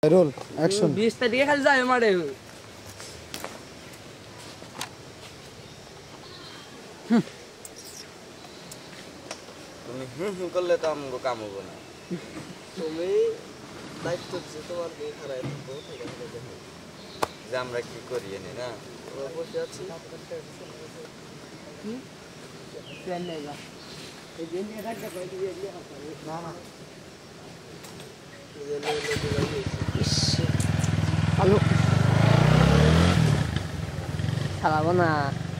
roll action 20 তারিখে খালি যায় মারে তুমি করলে তো আমগো কাম হবো না তুমি দায়িত্ব দিচ্ছে তোমার দিয়ে খারাপ থাকবো যে আমরা কি করি এনে না বসে আছি না না হ্যালো খাওয়াবো না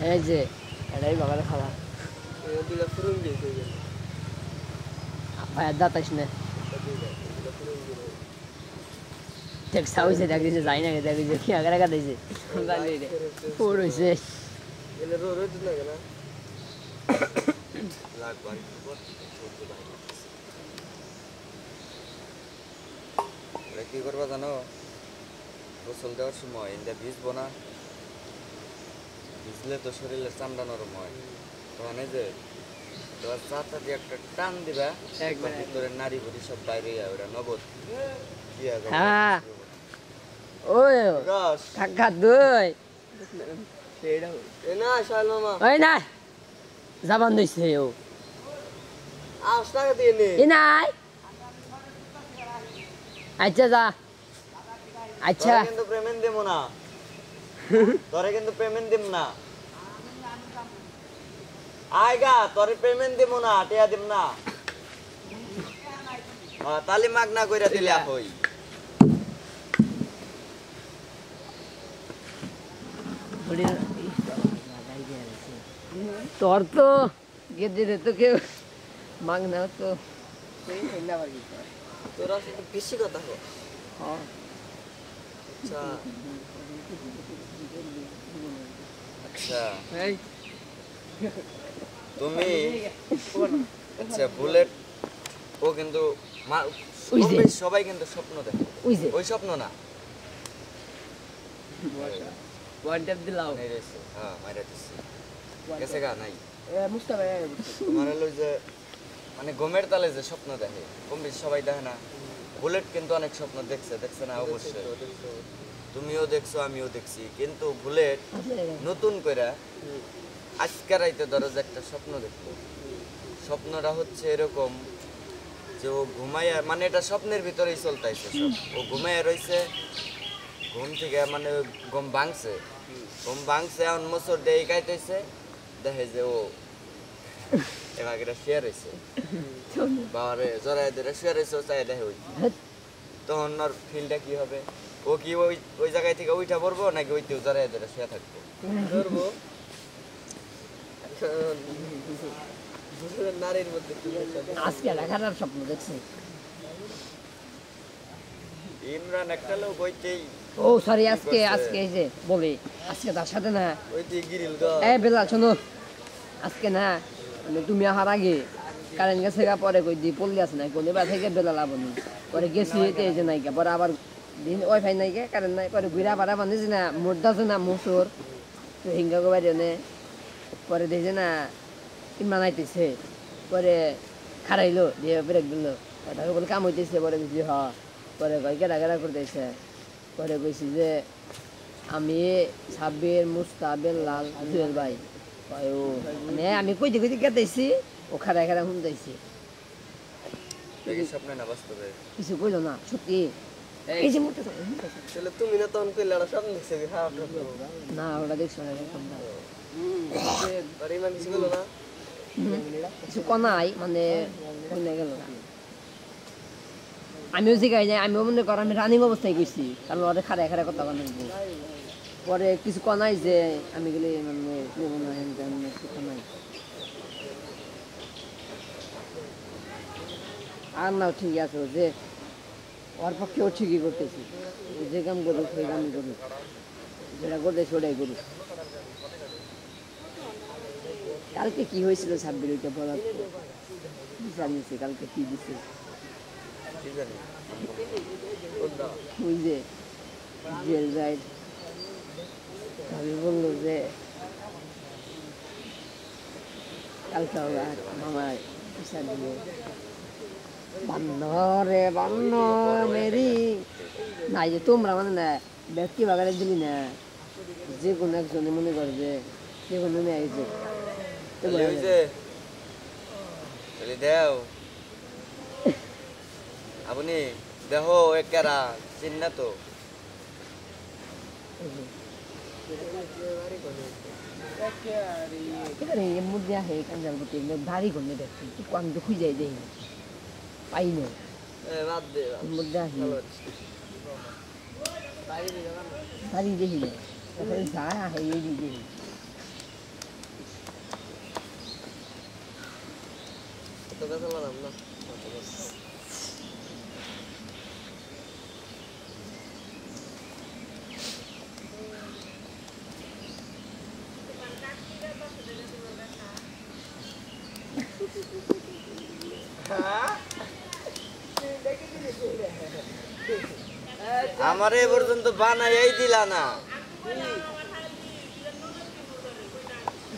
এই যে এটাই বাবার খাওয়া ভাইয়ের দাঁত আসনে টেক্সা হয়েছে দেখেছে যাই না দেখেছে কি আগে রাখা দিয়েছে ফোর হয়েছে কি করবা জানো গোসল দেওয়ার সময় এটা ভিজবো না ভিজলে তো শরীরের চামড়া নরম হয় তখন এই যে তোমার চাটা দিয়ে একটা টান দিবা একবার ভিতরে নারী বুড়ি সব বাইরে যায় ওরা নগদ কি হবে হ্যাঁ ওই কাকা দুই এ না শাল মামা ওই না জাবান দিছে ও আস টাকা দিয়ে নে ই নাই আচ্ছা যা আচ্ছা কিন্তু পেমেন্ট দেবো না তোরে কিন্তু পেমেন্ট দেব না আইগা তোরে পেমেন্ট দেবো না টিয়া দেব না তালি মাগনা কইরা দিলে হই তোর তো গেদে তো কেউ মাগ না তো তোরা শুধু বেশি কথা কো আচ্ছা আচ্ছা এই তুমি আচ্ছা বুলেট ও কিন্তু সবাই কিন্তু স্বপ্ন দেখে ওই স্বপ্ন না ওয়ান ট্যাপ দিলাও হ্যাঁ মাইরা দিছি কেসে গা নাই মুস্তাফা তোমার হলো যে মানে গমের তালে যে স্বপ্ন দেখে কম বেশি সবাই দেখে না বুলেট কিন্তু অনেক স্বপ্ন দেখছে না অবশ্যই তুমিও দেখছো আমিও দেখছি কিন্তু বুলেট নতুন করে আজকে রাইতে ধরো যে একটা স্বপ্ন দেখলো স্বপ্নটা হচ্ছে এরকম যে ও ঘুমাইয়া মানে এটা স্বপ্নের ভিতরেই চলতেছে সব ও ঘুমাইয়া রয়েছে ঘুম থেকে মানে ঘুম ভাঙছে এখন মোচর দিয়ে গাইতেছে দেখে যে ও এবার শেয়ার হয়েছে বাবারে জড়াই ধরে শেয়ার হয়েছে চাই দেখে ওই তখন ওর ফিলটা কি হবে ও কি ওই জায়গায় থেকে ওইটা পড়বো নাকি ওইতেও জড়াই ধরে শুয়ে থাকবো ধরবো নারীর মধ্যে আজকে খারাপ স্বপ্ন দেখছি ইমরান একটা লোক ওইতেই ও সরি আজকে এই যে বলি আজকে তার সাথে না ওইতেই গিরিল এই বেলাল শোনো আজকে না মানে তুমি আসার আগে কারেন্ট গেছে গা পরে কই দি পল্লি আছে না কোনে বা থেকে বেলাল আবনি পরে গেছি এই যে নাইকা পরে আবার দিন ওয়াইফাই নাইকা কারেন্ট নাই পরে ঘুরা পাড়া বানিয়েছে না মোড়দা আছে না মুসুর তো হিঙ্গা গো বাইরে নে পরে দেখছে না ইমান আইতেছে পরে খারাইলো দিয়ে ব্রেক দিল তাকে বলে কাম হইতেছে পরে বুঝলি হ পরে কয় গেড়া করতেছে পরে কইছি যে আমি সাব্বির মুস্তাবেল লাল জুয়েল ভাই ও মানে আমি কইতে গেতেছি ও খারাই শুনতেছি স্বপ্নে না বাস্তবে কিছু কইল না সত্যি এই যে মুখটা তাহলে তুমি না তখন কইলে আর স্বপ্ন দেখছে খারাপ না ওটা দেখছো না আর ইমান কিছু বলো না কিছু কনাই মানে কইনা গেল না আমিও জিগাই নাই আমিও মনে করো আমি রানিং অবস্থায় গেছি কারণ ওরা খারাই কথা বানাবো পরে কিছু কনাই যে আমি গেলে মানে কনাই আর না ঠিক আছে যে ওর পক্ষেও ঠিকই করতেছি যে কাম করুক সেই কামই করুক যেটা করতেছি ওটাই করুক কালকে কি হয়েছিল 26 ওইটা বলার জানিয়েছে কালকে কি দিচ্ছে ওই যে জেল রাইড আমি বললো যে কালকে মামার পিসা দিল বান্নরে বান্ন মেরি নাই যে তোমরা মানে না ব্যক্তি বাগারে দিলি না যে কোনো একজনে মনে করে যে যে কোনো মেয়ে আইছে তো তাহলে ওই যে তাহলে দেও আপনি দেখো একেরা চিন্না তো এখানে এর মধ্যে আহে কাঞ্জাল করতে দাড়ি করলে দেখছি একটু আমি তো খুঁজে দেই পাই না বাদ দে এর মধ্যে আহি দাড়ি দেখি না তারপরে যা আহে এই দেখি তো কথা বললাম না আমারে এ পর্যন্ত বানাই দিলা না